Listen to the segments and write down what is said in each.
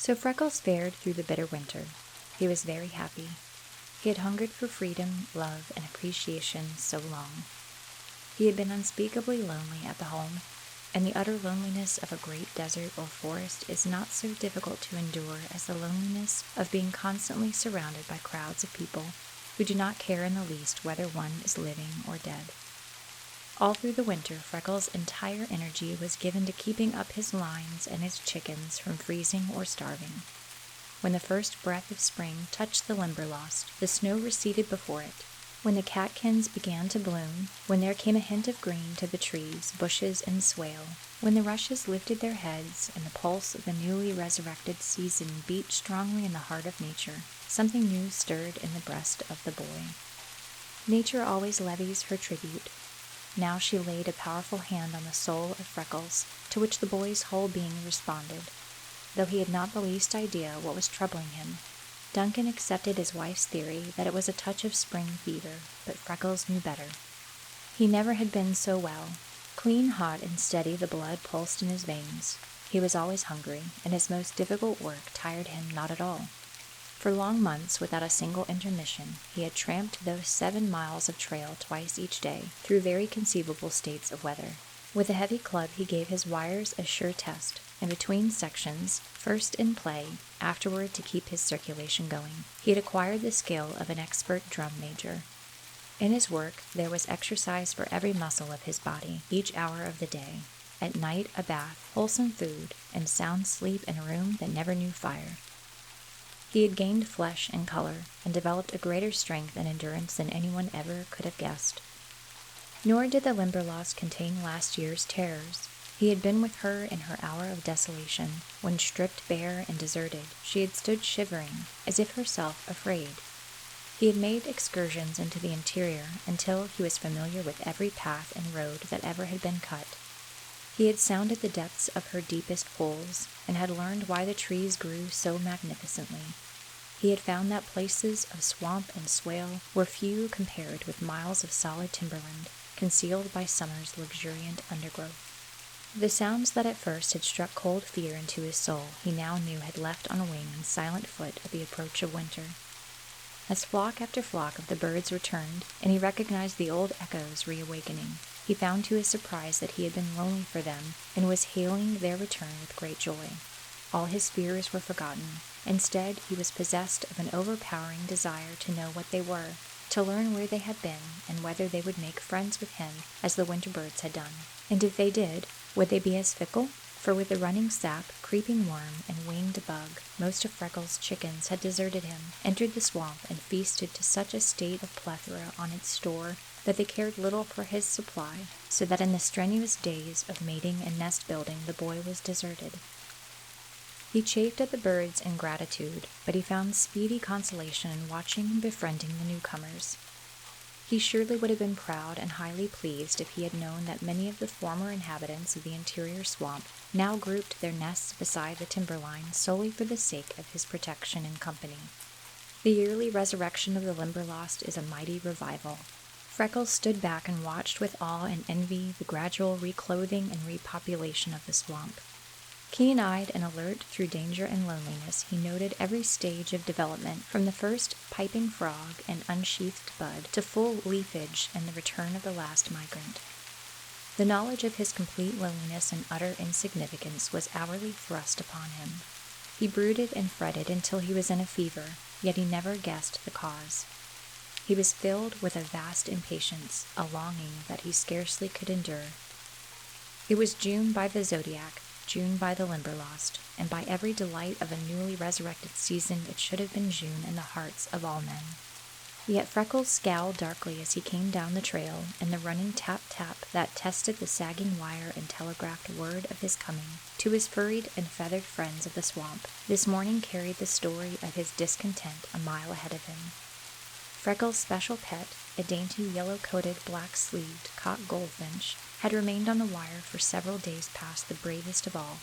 So Freckles fared through the bitter winter. He was very happy. He had hungered for freedom, love, and appreciation so long. He had been unspeakably lonely at the home, and the utter loneliness of a great desert or forest is not so difficult to endure as the loneliness of being constantly surrounded by crowds of people who do not care in the least whether one is living or dead. All through the winter, Freckles' entire energy was given to keeping up his lines and his chickens from freezing or starving. When the first breath of spring touched the Limberlost, the snow receded before it. When the catkins began to bloom, when there came a hint of green to the trees, bushes, and swale, when the rushes lifted their heads and the pulse of the newly resurrected season beat strongly in the heart of nature, something new stirred in the breast of the boy. Nature always levies her tribute. Now she laid a powerful hand on the soul of Freckles, to which the boy's whole being responded. Though he had not the least idea what was troubling him, Duncan accepted his wife's theory that it was a touch of spring fever, but Freckles knew better. He never had been so well. Clean, hot, and steady the blood pulsed in his veins. He was always hungry, and his most difficult work tired him not at all. For long months, without a single intermission, he had tramped those 7 miles of trail twice each day, through very conceivable states of weather. With a heavy club he gave his wires a sure test, and between sections, first in play, afterward to keep his circulation going, he had acquired the skill of an expert drum major. In his work there was exercise for every muscle of his body, each hour of the day. At night a bath, wholesome food, and sound sleep in a room that never knew fire. He had gained flesh and color, and developed a greater strength and endurance than anyone ever could have guessed. Nor did the Limberlost contain last year's terrors. He had been with her in her hour of desolation, when stripped bare and deserted, she had stood shivering, as if herself afraid. He had made excursions into the interior until he was familiar with every path and road that ever had been cut. He had sounded the depths of her deepest pools, and had learned why the trees grew so magnificently. He had found that places of swamp and swale were few compared with miles of solid timberland, concealed by summer's luxuriant undergrowth. The sounds that at first had struck cold fear into his soul he now knew had left on wing and silent foot at the approach of winter. As flock after flock of the birds returned, and he recognized the old echoes reawakening, he found to his surprise that he had been lonely for them and was hailing their return with great joy. All his fears were forgotten. Instead, he was possessed of an overpowering desire to know what they were, to learn where they had been, and whether they would make friends with him as the winter birds had done. And if they did, would they be as fickle? For with the running sap, creeping worm, and winged bug, most of Freckles' chickens had deserted him, entered the swamp, and feasted to such a state of plethora on its store that they cared little for his supply, so that in the strenuous days of mating and nest building the boy was deserted. He chafed at the birds in gratitude, but he found speedy consolation in watching and befriending the newcomers. He surely would have been proud and highly pleased if he had known that many of the former inhabitants of the interior swamp now grouped their nests beside the timberline solely for the sake of his protection and company. The yearly resurrection of the Limberlost is a mighty revival. Freckles stood back and watched with awe and envy the gradual reclothing and repopulation of the swamp. Keen-eyed and alert through danger and loneliness, he noted every stage of development, from the first piping frog and unsheathed bud to full leafage and the return of the last migrant. The knowledge of his complete loneliness and utter insignificance was hourly thrust upon him. He brooded and fretted until he was in a fever, yet he never guessed the cause. He was filled with a vast impatience, a longing that he scarcely could endure. It was June by the zodiac, June by the Limberlost, and by every delight of a newly resurrected season it should have been June in the hearts of all men. Yet Freckles scowled darkly as he came down the trail, and the running tap-tap that tested the sagging wire and telegraphed word of his coming to his furried and feathered friends of the swamp this morning carried the story of his discontent a mile ahead of him. Freckles' special pet, a dainty yellow-coated, black-sleeved cock goldfinch, had remained on the wire for several days past, the bravest of all,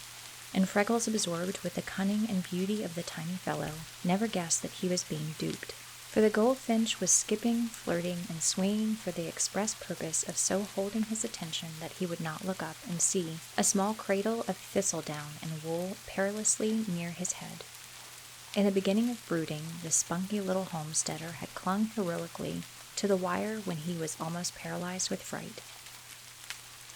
and Freckles, absorbed with the cunning and beauty of the tiny fellow, never guessed that he was being duped. For the goldfinch was skipping, flirting, and swinging for the express purpose of so holding his attention that he would not look up and see a small cradle of thistledown and wool perilously near his head. In the beginning of brooding, the spunky little homesteader had clung heroically to the wire when he was almost paralyzed with fright.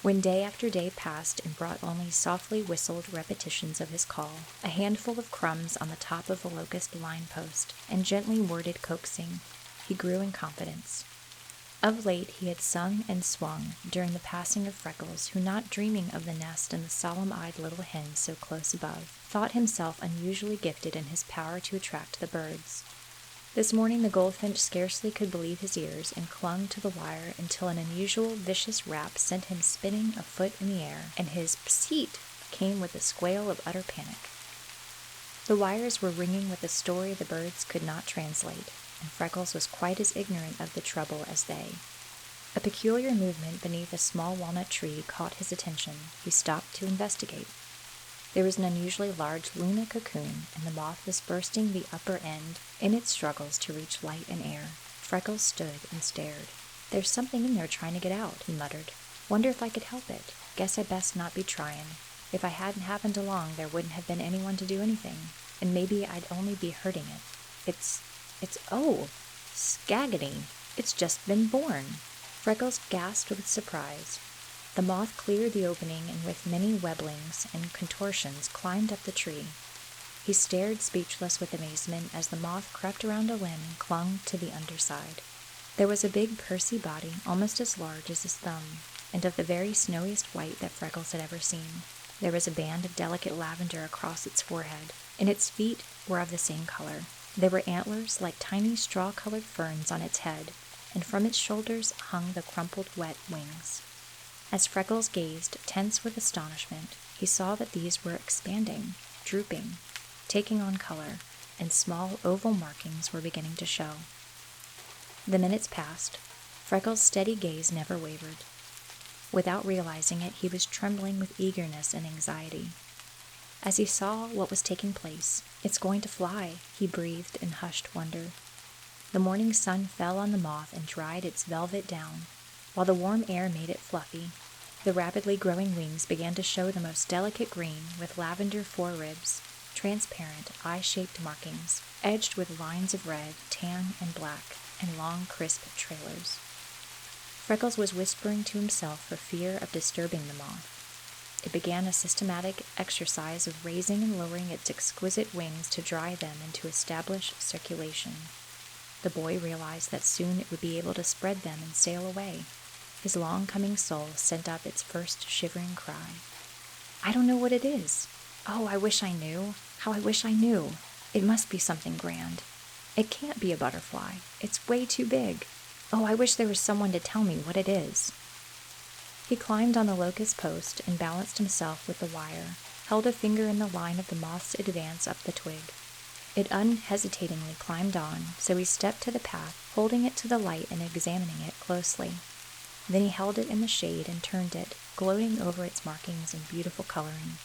When day after day passed and brought only softly whistled repetitions of his call, a handful of crumbs on the top of a locust line post, and gently worded coaxing, he grew in confidence. Of late he had sung and swung during the passing of Freckles, who, not dreaming of the nest and the solemn-eyed little hen so close above, thought himself unusually gifted in his power to attract the birds. This morning the goldfinch scarcely could believe his ears and clung to the wire until an unusual vicious rap sent him spinning a foot in the air, and his "pseet" came with a squeal of utter panic. The wires were ringing with a story the birds could not translate, and Freckles was quite as ignorant of the trouble as they. A peculiar movement beneath a small walnut tree caught his attention. He stopped to investigate. There was an unusually large Luna cocoon, and the moth was bursting the upper end in its struggles to reach light and air. Freckles stood and stared. "There's something in there trying to get out," he muttered. "Wonder if I could help it. Guess I best not be trying. If I hadn't happened along, there wouldn't have been anyone to do anything, and maybe I'd only be hurting it. Oh, scaggity! It's just been born." Freckles gasped with surprise. The moth cleared the opening and with many webblings and contortions climbed up the tree. He stared speechless with amazement as the moth crept around a limb and clung to the underside. There was a big pursy body almost as large as his thumb, and of the very snowiest white that Freckles had ever seen. There was a band of delicate lavender across its forehead, and its feet were of the same color. There were antlers like tiny straw-colored ferns on its head, and from its shoulders hung the crumpled wet wings. As Freckles gazed, tense with astonishment, he saw that these were expanding, drooping, taking on color, and small oval markings were beginning to show. The minutes passed. Freckles' steady gaze never wavered. Without realizing it, he was trembling with eagerness and anxiety. As he saw what was taking place, "It's going to fly," he breathed in hushed wonder. The morning sun fell on the moth and dried its velvet down, while the warm air made it fluffy. The rapidly growing wings began to show the most delicate green, with lavender foreribs, transparent, eye-shaped markings, edged with lines of red, tan, and black, and long, crisp trailers. Freckles was whispering to himself for fear of disturbing the moth. It began a systematic exercise of raising and lowering its exquisite wings to dry them and to establish circulation. The boy realized that soon it would be able to spread them and sail away. His long-coming soul sent up its first shivering cry. "I don't know what it is. Oh, I wish I knew. How I wish I knew. It must be something grand. It can't be a butterfly. It's way too big. Oh, I wish there was someone to tell me what it is." He climbed on the locust post and balanced himself with the wire, held a finger in the line of the moth's advance up the twig. It unhesitatingly climbed on, so he stepped to the path, holding it to the light and examining it closely. Then he held it in the shade and turned it, gloating over its markings and beautiful coloring.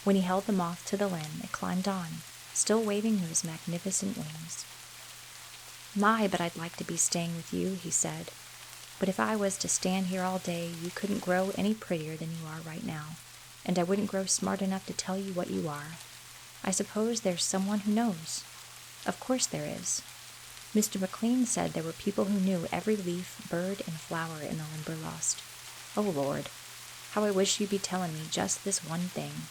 When he held the moth to the limb, it climbed on, still waving those magnificent wings. "My, but I'd like to be staying with you," he said. "But if I was to stand here all day, you couldn't grow any prettier than you are right now, and I wouldn't grow smart enough to tell you what you are. I suppose there's someone who knows. Of course there is. Mr. McLean said there were people who knew every leaf, bird, and flower in the Limberlost. Oh, Lord, how I wish you'd be telling me just this one thing."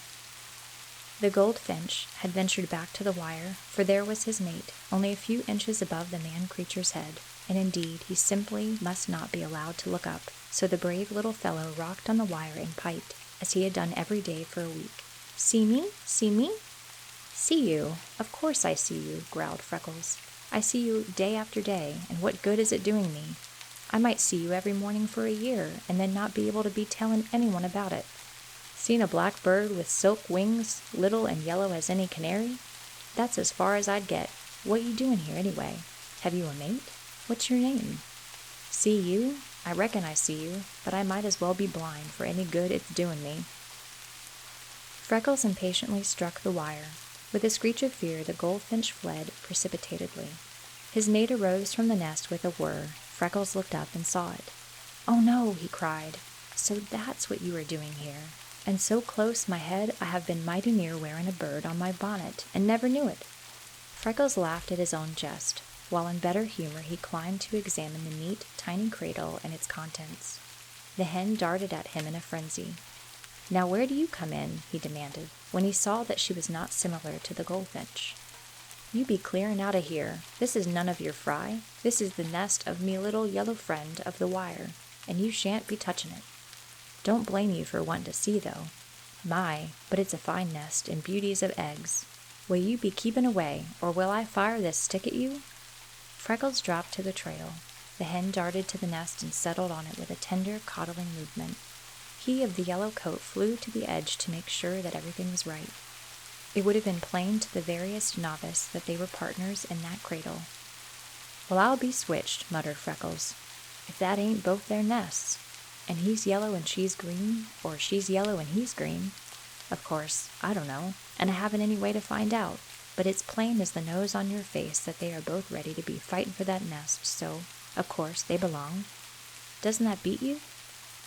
The goldfinch had ventured back to the wire, for there was his mate, only a few inches above the man-creature's head, and indeed he simply must not be allowed to look up, so the brave little fellow rocked on the wire and piped, as he had done every day for a week. "See me? See me?" "See you? Of course I see you," growled Freckles. "I see you day after day, and what good is it doing me? I might see you every morning for a year, and then not be able to be telling anyone about it. Seen a black bird with silk wings, little and yellow as any canary? That's as far as I'd get. What you doing here, anyway? Have you a mate? What's your name? See you? I reckon I see you, but I might as well be blind for any good it's doing me." Freckles impatiently struck the wire. With a screech of fear, the goldfinch fled precipitately. His mate arose from the nest with a whir. Freckles looked up and saw it. "Oh no," he cried. "So that's what you are doing here. And so close my head I have been mighty near wearing a bird on my bonnet, and never knew it." Freckles laughed at his own jest. While in better humor, he climbed to examine the neat, tiny cradle and its contents. The hen darted at him in a frenzy. "Now where do you come in?" he demanded, when he saw that she was not similar to the goldfinch. "You be clearing out of here. This is none of your fry. This is the nest of me little yellow friend of the wire, and you shan't be touching it. Don't blame you for wanting to see, though. My, but it's a fine nest, and beauties of eggs. Will you be keeping away, or will I fire this stick at you?" Freckles dropped to the trail. The hen darted to the nest and settled on it with a tender, coddling movement. He of the yellow coat flew to the edge to make sure that everything was right. It would have been plain to the veriest novice that they were partners in that cradle. "Well, I'll be switched," muttered Freckles, "if that ain't both their nests. And he's yellow and she's green, or she's yellow and he's green. Of course, I don't know, and I haven't any way to find out, but it's plain as the nose on your face that they are both ready to be fighting for that nest, so, of course, they belong. Doesn't that beat you?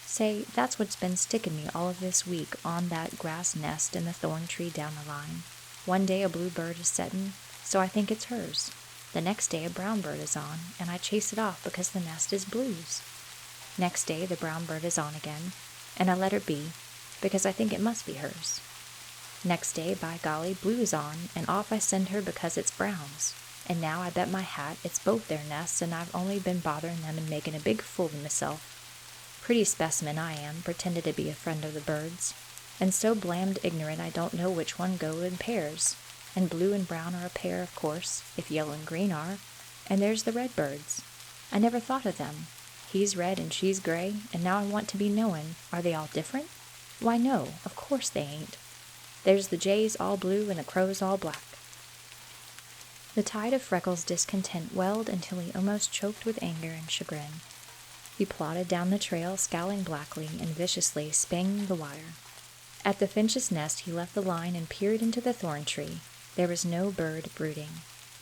Say, that's what's been sticking me all of this week on that grass nest in the thorn tree down the line. One day a blue bird is setting, so I think it's hers. The next day a brown bird is on, and I chase it off because the nest is blue's. Next day the brown bird is on again, and I let her be, because I think it must be hers. Next day, by golly, blue is on, and off I send her because it's brown's. And now I bet my hat it's both their nests, and I've only been bothering them and making a big fool of myself. Pretty specimen I am, pretended to be a friend of the birds, and so blamed ignorant I don't know which one go in pairs. And blue and brown are a pair, of course, if yellow and green are, and there's the red birds. I never thought of them. He's red and she's gray, and now I want to be knowing, are they all different? Why no, of course they ain't. There's the jays all blue and the crows all black." The tide of Freckles' discontent welled until he almost choked with anger and chagrin. He plodded down the trail, scowling blackly and viciously, spanging the wire. At the finch's nest he left the line and peered into the thorn tree. There was no bird brooding.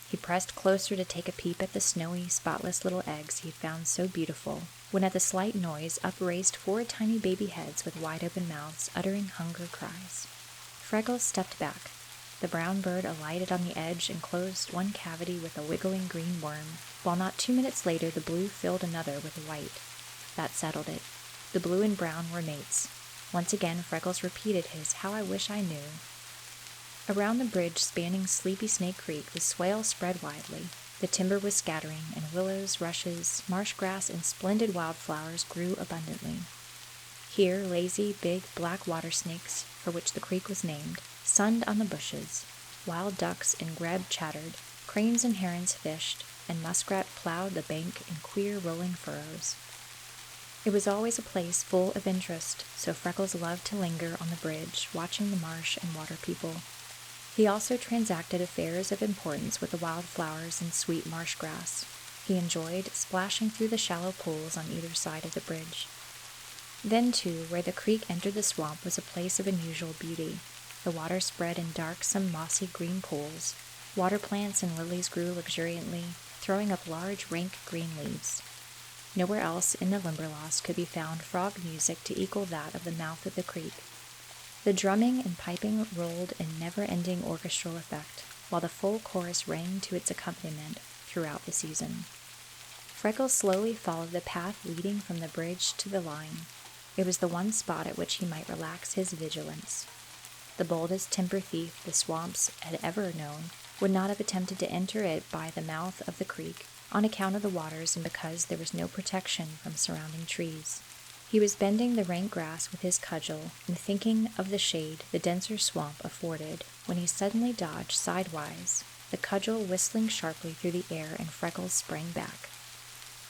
He pressed closer to take a peep at the snowy, spotless little eggs he found so beautiful, when at the slight noise up raced 4 tiny baby heads with wide-open mouths, uttering hunger cries. Freckles stepped back. The brown bird alighted on the edge and closed one cavity with a wiggling green worm, while not 2 minutes later the blue filled another with white. That settled it. The blue and brown were mates. Once again Freckles repeated his "how I wish I knew." Around the bridge spanning Sleepy Snake Creek the swale spread widely. The timber was scattering, and willows, rushes, marsh grass, and splendid wildflowers grew abundantly. Here lazy, big, black water snakes, for which the creek was named, sunned on the bushes. Wild ducks and grebe chattered, cranes and herons fished, and muskrat plowed the bank in queer rolling furrows. It was always a place full of interest, so Freckles loved to linger on the bridge, watching the marsh and water people. He also transacted affairs of importance with the wildflowers and sweet marsh grass. He enjoyed splashing through the shallow pools on either side of the bridge. Then, too, where the creek entered the swamp was a place of unusual beauty. The water spread in darksome, mossy green pools. Water plants and lilies grew luxuriantly, throwing up large, rank green leaves. Nowhere else in the Limberlost could be found frog music to equal that of the mouth of the creek. The drumming and piping rolled in never-ending orchestral effect, while the full chorus rang to its accompaniment throughout the season. Freckles slowly followed the path leading from the bridge to the line. It was the one spot at which he might relax his vigilance. The boldest timber thief the swamps had ever known would not have attempted to enter it by the mouth of the creek, on account of the waters and because there was no protection from surrounding trees. He was bending the rank grass with his cudgel and thinking of the shade the denser swamp afforded when he suddenly dodged sidewise, the cudgel whistling sharply through the air, and Freckles sprang back.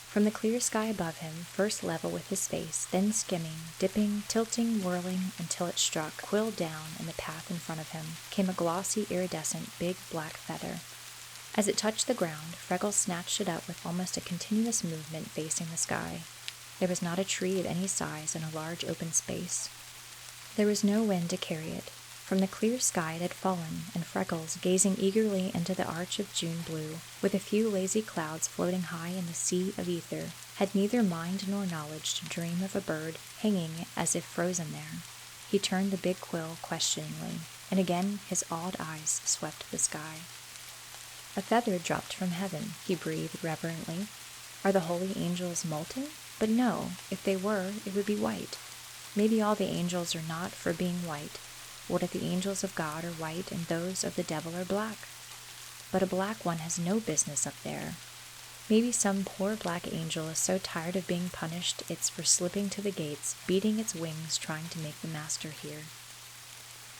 From the clear sky above him, first level with his face, then skimming, dipping, tilting, whirling until it struck quill down in the path in front of him, came a glossy, iridescent, big black feather. As it touched the ground, Freckles snatched it up with almost a continuous movement facing the sky. There was not a tree of any size in a large open space. There was no wind to carry it. From the clear sky it had fallen, and Freckles, gazing eagerly into the arch of June blue, with a few lazy clouds floating high in the sea of ether, had neither mind nor knowledge to dream of a bird hanging as if frozen there. He turned the big quill questioningly, and again his awed eyes swept the sky. "A feather dropped from heaven," he breathed reverently. "Are the holy angels molten? But no, if they were, it would be white. Maybe all the angels are not for being white. What if the angels of God are white and those of the devil are black? But a black one has no business up there. Maybe some poor black angel is so tired of being punished it's for slipping to the gates, beating its wings trying to make the master hear."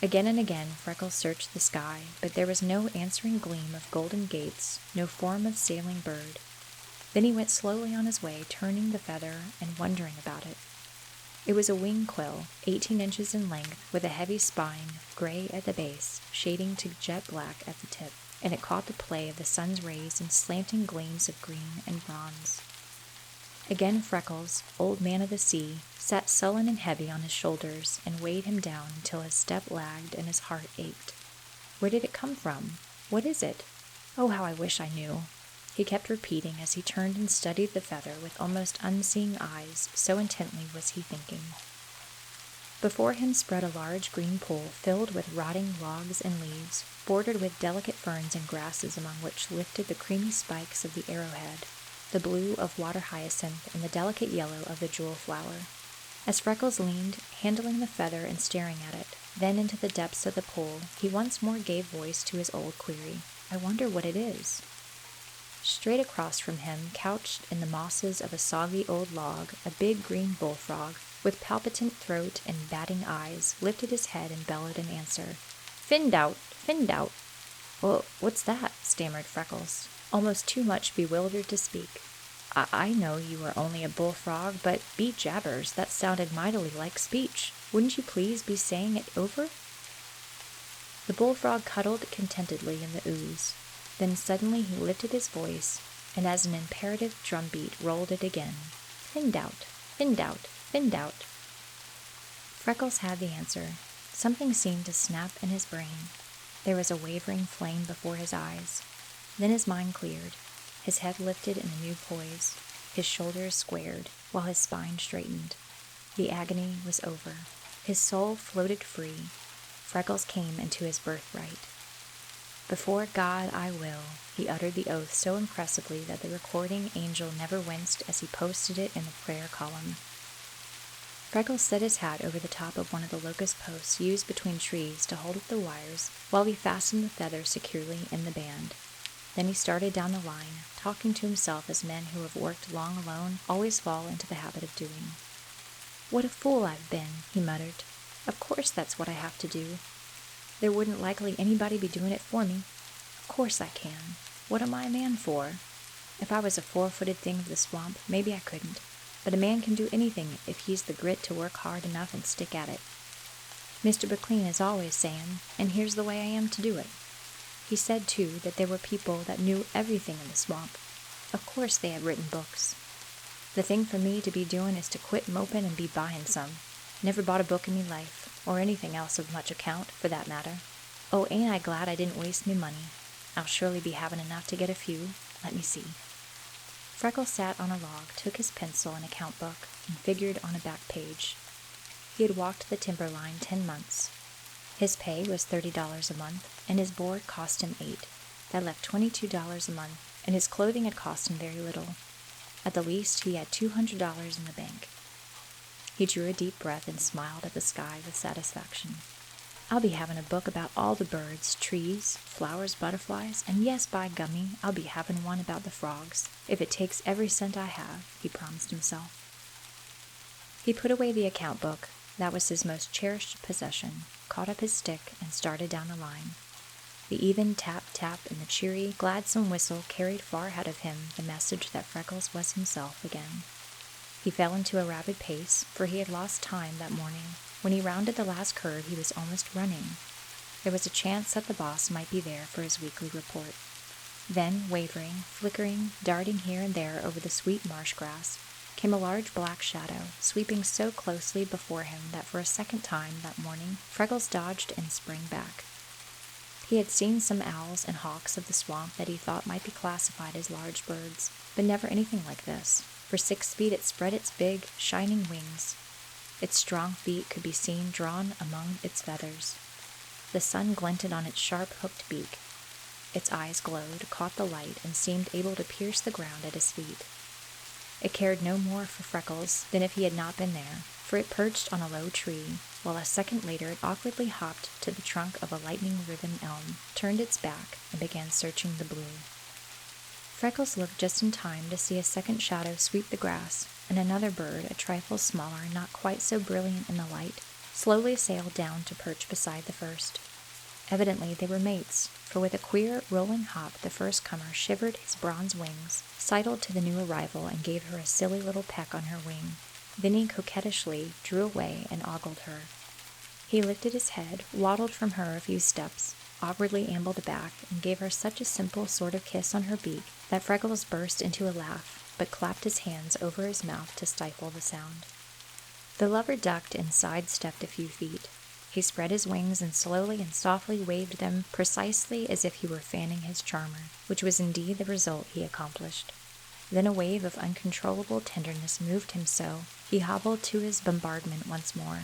Again and again Freckles searched the sky, but there was no answering gleam of golden gates, no form of sailing bird. Then he went slowly on his way, turning the feather and wondering about it. It was a wing quill, 18 inches in length, with a heavy spine, gray at the base, shading to jet black at the tip, and it caught the play of the sun's rays in slanting gleams of green and bronze. Again Freckles, old man of the sea, sat sullen and heavy on his shoulders and weighed him down until his step lagged and his heart ached. Where did it come from? What is it? Oh, how I wish I knew! He kept repeating as he turned and studied the feather with almost unseeing eyes, so intently was he thinking. Before him spread a large green pool filled with rotting logs and leaves, bordered with delicate ferns and grasses among which lifted the creamy spikes of the arrowhead, the blue of water hyacinth, and the delicate yellow of the jewel flower. As Freckles leaned, handling the feather and staring at it, then into the depths of the pool, he once more gave voice to his old query, "I wonder what it is." Straight across from him, couched in the mosses of a soggy old log, a big green bullfrog, with palpitant throat and batting eyes, lifted his head and bellowed in answer, "Findout! Findout!" "Well, what's that?" stammered Freckles, almost too much bewildered to speak. I know you are only a bullfrog, but be jabbers, that sounded mightily like speech. Wouldn't you please be saying it over?" The bullfrog cuddled contentedly in the ooze. Then suddenly he lifted his voice, and as an imperative drumbeat rolled it again, "Findout! Findout! Findout!" Freckles had the answer. Something seemed to snap in his brain. There was a wavering flame before his eyes. Then his mind cleared. His head lifted in a new poise. His shoulders squared, while his spine straightened. The agony was over. His soul floated free. Freckles came into his birthright. "Before God, I will," he uttered the oath so impressively that the recording angel never winced as he posted it in the prayer column. Freckles set his hat over the top of one of the locust posts used between trees to hold up the wires while he fastened the feather securely in the band. Then he started down the line, talking to himself as men who have worked long alone always fall into the habit of doing. "What a fool I've been," he muttered. "Of course that's what I have to do. There wouldn't likely anybody be doing it for me. Of course I can. What am I a man for? If I was a 4-footed thing of the swamp, maybe I couldn't. But a man can do anything if he's the grit to work hard enough and stick at it. Mr. McLean is always saying, and here's the way I am to do it. He said, too, that there were people that knew everything in the swamp. Of course they had written books. The thing for me to be doing is to quit moping and be buying some. Never bought a book in me life, or anything else of much account, for that matter. Oh, ain't I glad I didn't waste me money. I'll surely be having enough to get a few. Let me see." Freckles sat on a log, took his pencil and account book, and figured on a back page. He had walked the timberline 10 months. His pay was $30 a month, and his board cost him $8. That left $22 a month, and his clothing had cost him very little. At the least, he had $200 in the bank. He drew a deep breath and smiled at the sky with satisfaction. "I'll be having a book about all the birds, trees, flowers, butterflies, and yes, by gummy, I'll be having one about the frogs, if it takes every cent I have," he promised himself. He put away the account book, that was his most cherished possession, caught up his stick, and started down the line. The even tap-tap and the cheery, gladsome whistle carried far ahead of him the message that Freckles was himself again. He fell into a rapid pace, for he had lost time that morning. When he rounded the last curve, he was almost running. There was a chance that the boss might be there for his weekly report. Then, wavering, flickering, darting here and there over the sweet marsh grass, came a large black shadow, sweeping so closely before him that for a second time that morning, Freckles dodged and sprang back. He had seen some owls and hawks of the swamp that he thought might be classified as large birds, but never anything like this. For 6 feet it spread its big, shining wings. Its strong beak could be seen drawn among its feathers. The sun glinted on its sharp, hooked beak. Its eyes glowed, caught the light, and seemed able to pierce the ground at his feet. It cared no more for Freckles than if he had not been there, for it perched on a low tree, while a second later it awkwardly hopped to the trunk of a lightning-riven elm, turned its back, and began searching the blue. Freckles looked just in time to see a second shadow sweep the grass, and another bird, a trifle smaller and not quite so brilliant in the light, slowly sailed down to perch beside the first. Evidently they were mates, for with a queer, rolling hop the first comer shivered his bronze wings, sidled to the new arrival, and gave her a silly little peck on her wing. Then he coquettishly drew away and ogled her. He lifted his head, waddled from her a few steps, awkwardly ambled back, and gave her such a simple sort of kiss on her beak that Freckles burst into a laugh, but clapped his hands over his mouth to stifle the sound. The lover ducked and sidestepped a few feet. He spread his wings and slowly and softly waved them precisely as if he were fanning his charmer, which was indeed the result he accomplished. Then a wave of uncontrollable tenderness moved him so, he hobbled to his bombardment once more.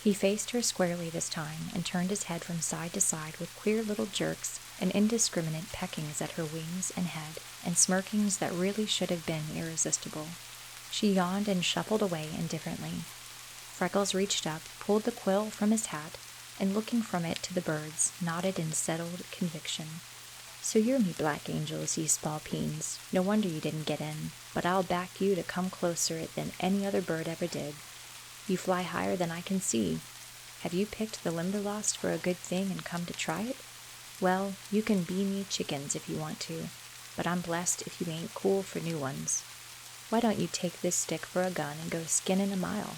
He faced her squarely this time, and turned his head from side to side with queer little jerks and indiscriminate peckings at her wings and head, and smirkings that really should have been irresistible. She yawned and shuffled away indifferently. Freckles reached up, pulled the quill from his hat, and looking from it to the birds, nodded in settled conviction. "So you're me black angels, ye spalpeens. No wonder you didn't get in, but I'll back you to come closer it than any other bird ever did. You fly higher than I can see. Have you picked the Limberlost for a good thing and come to try it? Well, you can be me chickens if you want to, but I'm blessed if you ain't cool for new ones. Why don't you take this stick for a gun and go skinning a mile?"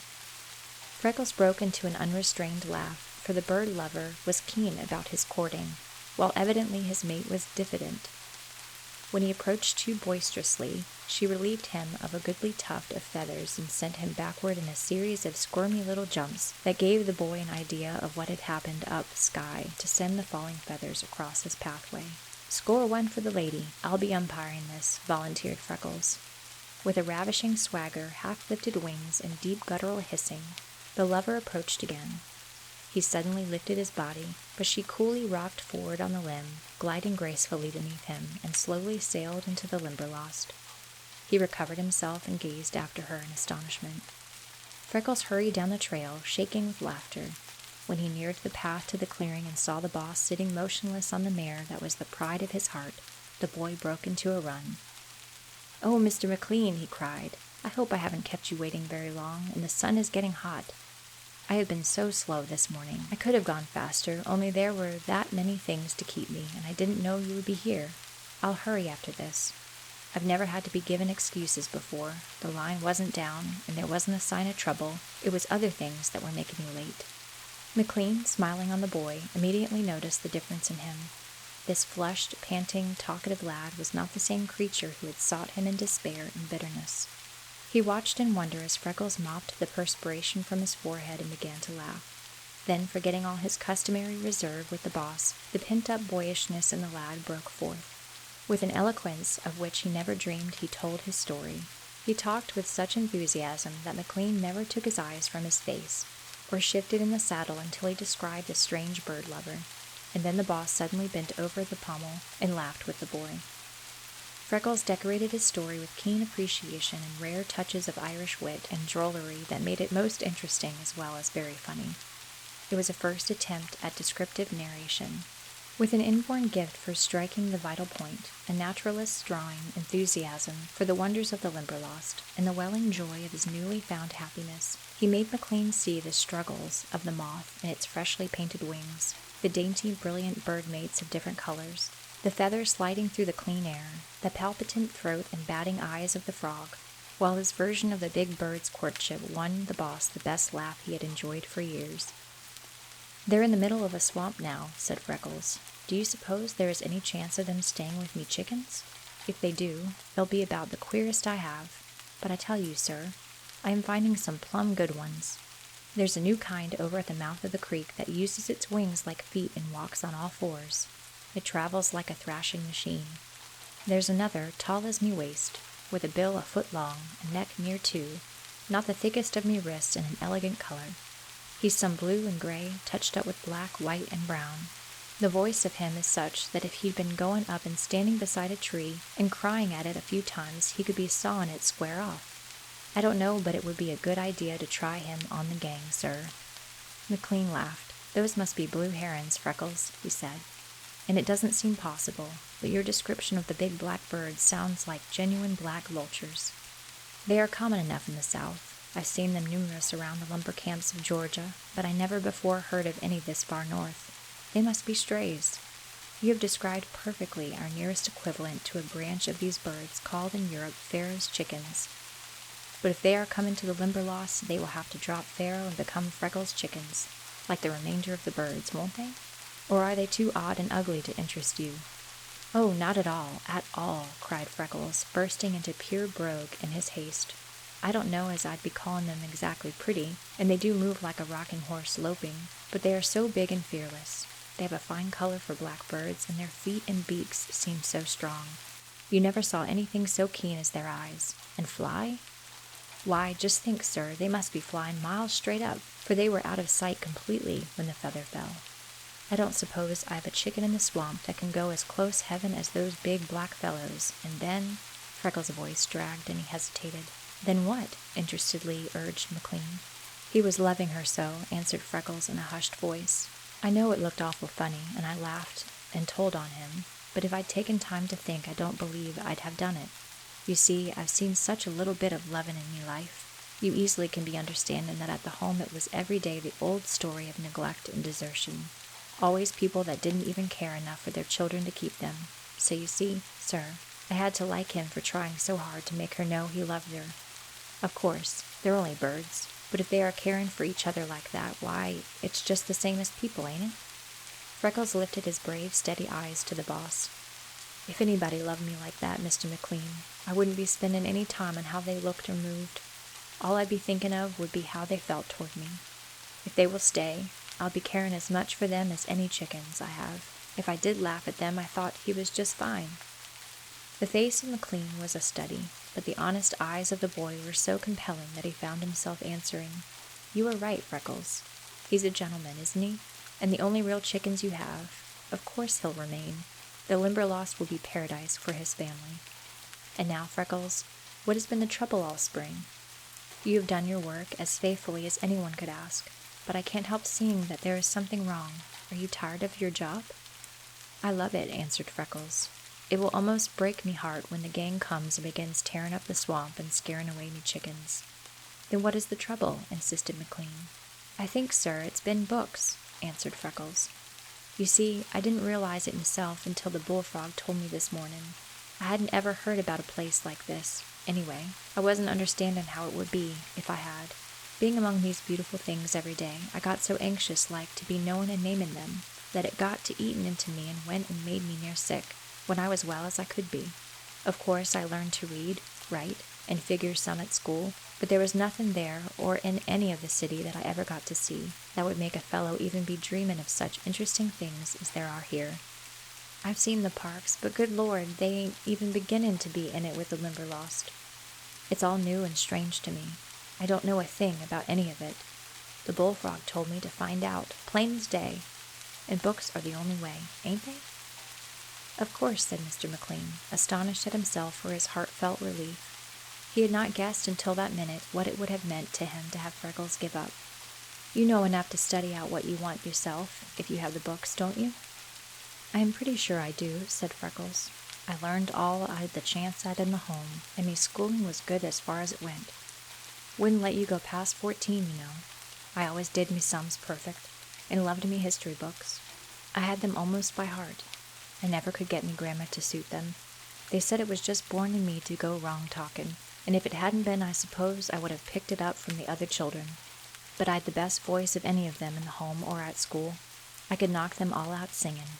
Freckles broke into an unrestrained laugh, for the bird lover was keen about his courting, while evidently his mate was diffident. When he approached too boisterously, she relieved him of a goodly tuft of feathers and sent him backward in a series of squirmy little jumps that gave the boy an idea of what had happened up sky to send the falling feathers across his pathway. "Score one for the lady. I'll be umpiring this," volunteered Freckles. With a ravishing swagger, half-lifted wings, and deep guttural hissing, the lover approached again. He suddenly lifted his body, but she coolly rocked forward on the limb, gliding gracefully beneath him, and slowly sailed into the Limberlost. He recovered himself and gazed after her in astonishment. Freckles hurried down the trail, shaking with laughter. When he neared the path to the clearing and saw the boss sitting motionless on the mare that was the pride of his heart, the boy broke into a run. "Oh, Mr. McLean," he cried, "I hope I haven't kept you waiting very long, and the sun is getting hot. I have been so slow this morning. I could have gone faster, only there were that many things to keep me, and I didn't know you would be here. I'll hurry after this. I've never had to be given excuses before. The line wasn't down, and there wasn't a sign of trouble. It was other things that were making me late." McLean, smiling on the boy, immediately noticed the difference in him. This flushed, panting, talkative lad was not the same creature who had sought him in despair and bitterness. He watched in wonder as Freckles mopped the perspiration from his forehead and began to laugh. Then, forgetting all his customary reserve with the boss, the pent-up boyishness in the lad broke forth. With an eloquence of which he never dreamed, he told his story. He talked with such enthusiasm that McLean never took his eyes from his face, or shifted in the saddle until he described the strange bird lover, and then the boss suddenly bent over the pommel and laughed with the boy. Freckles decorated his story with keen appreciation and rare touches of Irish wit and drollery that made it most interesting as well as very funny. It was a first attempt at descriptive narration. With an inborn gift for striking the vital point, a naturalist's drawing enthusiasm for the wonders of the Limberlost, and the welling joy of his newly found happiness, he made McLean see the struggles of the moth in its freshly painted wings, the dainty, brilliant bird mates of different colors, the feathers sliding through the clean air, the palpitant throat and batting eyes of the frog, while his version of the big bird's courtship won the boss the best laugh he had enjoyed for years. "They're in the middle of a swamp now," said Freckles. "Do you suppose there is any chance of them staying with me chickens? If they do, they'll be about the queerest I have. but I tell you, sir, I am finding some plumb good ones. There's a new kind over at the mouth of the creek that uses its wings like feet and walks on all fours. It travels like a thrashing machine. There's another, tall as me waist, with a bill a foot long, a neck near 2, not the thickest of me wrists, and an elegant color. He's some blue and gray, touched up with black, white, and brown. The voice of him is such that if he'd been going up and standing beside a tree and crying at it a few times, he could be sawing it square off. I don't know, but it would be a good idea to try him on the gang, sir." McLean laughed. "Those must be blue herons, Freckles," he said. "And it doesn't seem possible, but your description of the big black birds sounds like genuine black vultures. They are common enough in the South. I've seen them numerous around the lumber camps of Georgia, but I never before heard of any this far north. They must be strays. You have described perfectly our nearest equivalent to a branch of these birds called in Europe Pharaoh's chickens. But if they are coming to the Limberlost, they will have to drop Pharaoh and become Freckles chickens, like the remainder of the birds, won't they? Or are they too odd and ugly to interest you?" "Oh, not at all, cried Freckles, bursting into pure brogue in his haste. "I don't know as I'd be calling them exactly pretty, and they do move like a rocking horse loping, but they are so big and fearless. They have a fine color for black birds, and their feet and beaks seem so strong. You never saw anything so keen as their eyes. And fly? Why, just think, sir, they must be flying miles straight up, for they were out of sight completely when the feather fell. I don't suppose I have a chicken in the swamp that can go as close heaven as those big black fellows, and then—" Freckles' voice dragged and he hesitated. "Then what?" interestedly urged McLean. "He was loving her so," answered Freckles in a hushed voice. "I know it looked awful funny, and I laughed and told on him, but if I'd taken time to think, I don't believe I'd have done it. You see, I've seen such a little bit of lovin' in me life. You easily can be understanding that at the home it was every day the old story of neglect and desertion. Always people that didn't even care enough for their children to keep them. So you see, sir, I had to like him for trying so hard to make her know he loved her. Of course, they're only birds, but if they are caring for each other like that, why, it's just the same as people, ain't it?" Freckles lifted his brave, steady eyes to the boss. "If anybody loved me like that, Mr. McLean, I wouldn't be spending any time on how they looked or moved. All I'd be thinking of would be how they felt toward me. If they will stay, I'll be caring as much for them as any chickens I have. If I did laugh at them, I thought he was just fine." The face of McLean was a study, but the honest eyes of the boy were so compelling that he found himself answering, "You are right, Freckles. He's a gentleman, isn't he? And the only real chickens you have. Of course he'll remain. The Limberlost will be paradise for his family. And now, Freckles, what has been the trouble all spring? You have done your work as faithfully as anyone could ask, but I can't help seeing that there is something wrong. Are you tired of your job?" "I love it," answered Freckles. "It will almost break me heart when the gang comes and begins tearing up the swamp and scaring away me chickens." "Then what is the trouble?" insisted McLean. "I think, sir, it's been books," answered Freckles. "You see, I didn't realize it myself until the bullfrog told me this morning. I hadn't ever heard about a place like this. Anyway, I wasn't understanding how it would be if I had. Being among these beautiful things every day, I got so anxious-like to be knowing and naming them, that it got to eating into me and went and made me near sick, when I was well as I could be. Of course, I learned to read, write, and figure some at school, but there was nothing there or in any of the city that I ever got to see that would make a fellow even be dreaming of such interesting things as there are here. I've seen the parks, but good Lord, they ain't even beginning to be in it with the Limberlost. It's all new and strange to me. I don't know a thing about any of it. The bullfrog told me to find out, plain as day. And books are the only way, ain't they?" "Of course," said Mr. McLean, astonished at himself for his heartfelt relief. He had not guessed until that minute what it would have meant to him to have Freckles give up. "You know enough to study out what you want yourself, if you have the books, don't you?" "I am pretty sure I do," said Freckles. "I learned all I had the chance at in the home, and me schooling was good as far as it went. Wouldn't let you go past 14, you know. I always did me sums perfect, and loved me history books. I had them almost by heart. I never could get me grammar to suit them. They said it was just born in me to go wrong talking, and if it hadn't been, I suppose I would have picked it up from the other children. But I'd the best voice of any of them in the home or at school. I could knock them all out singing.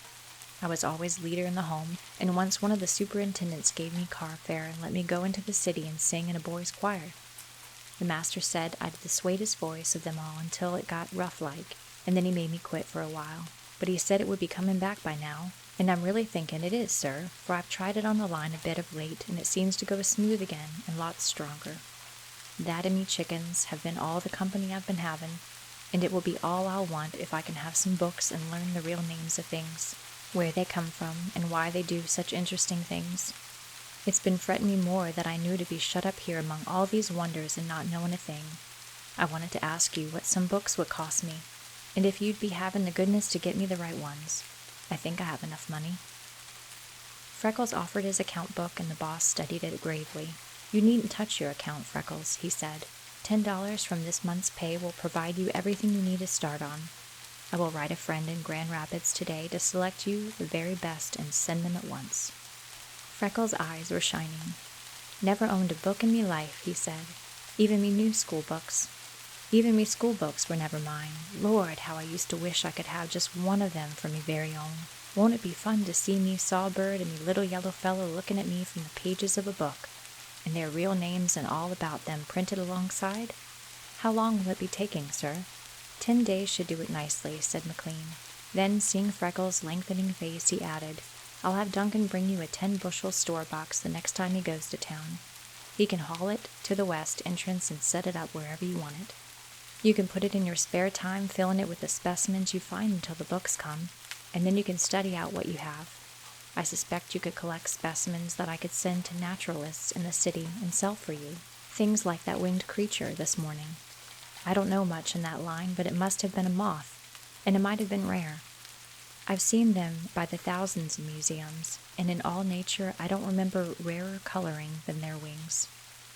I was always leader in the home, and once one of the superintendents gave me car fare and let me go into the city and sing in a boys' choir. The master said I'd the sweetest voice of them all until it got rough-like, and then he made me quit for a while. But he said it would be coming back by now, and I'm really thinking it is, sir, for I've tried it on the line a bit of late, and it seems to go smooth again and lots stronger. That and me chickens have been all the company I've been having, and it will be all I'll want if I can have some books and learn the real names of things, where they come from, and why they do such interesting things. It's been fretting me more that I knew to be shut up here among all these wonders and not knowing a thing. I wanted to ask you what some books would cost me, and if you'd be having the goodness to get me the right ones. I think I have enough money. Freckles offered his account book, and the boss studied it gravely. You needn't touch your account, Freckles, he said. $10 from this month's pay will provide you everything you need to start on. I will write a friend in Grand Rapids today to select you the very best and send them at once. Freckles' eyes were shining. Never owned a book in me life, he said. Even me new school books. Even me school books were never mine. Lord, how I used to wish I could have just one of them for me very own. Won't it be fun to see me Sawbird and me little yellow fellow looking at me from the pages of a book, and their real names and all about them printed alongside? How long will it be taking, sir? 10 days should do it nicely, said McLean. Then, seeing Freckles' lengthening face, he added, I'll have Duncan bring you a 10-bushel store box the next time he goes to town. He can haul it to the west entrance and set it up wherever you want it. You can put it in your spare time, filling it with the specimens you find until the books come, and then you can study out what you have. I suspect you could collect specimens that I could send to naturalists in the city and sell for you. Things like that winged creature this morning. I don't know much in that line, but it must have been a moth, and it might have been rare. I've seen them by the thousands in museums, and in all nature I don't remember rarer coloring than their wings.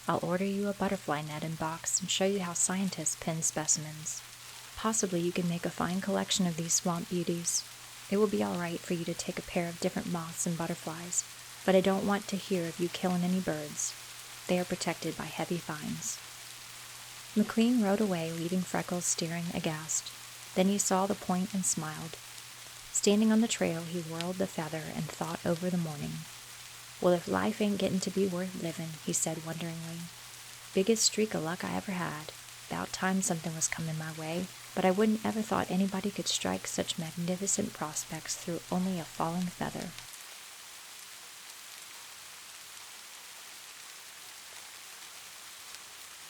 I'll order you a butterfly net and box and show you how scientists pin specimens. Possibly you can make a fine collection of these swamp beauties. It will be all right for you to take a pair of different moths and butterflies, but I don't want to hear of you killing any birds. They are protected by heavy fines. McLean rode away, leaving Freckles staring aghast. Then he saw the point and smiled. Standing on the trail, he whirled the feather and thought over the morning. Well, if life ain't getting to be worth living, he said wonderingly. Biggest streak of luck I ever had. About time something was coming my way, but I wouldn't ever thought anybody could strike such magnificent prospects through only a falling feather.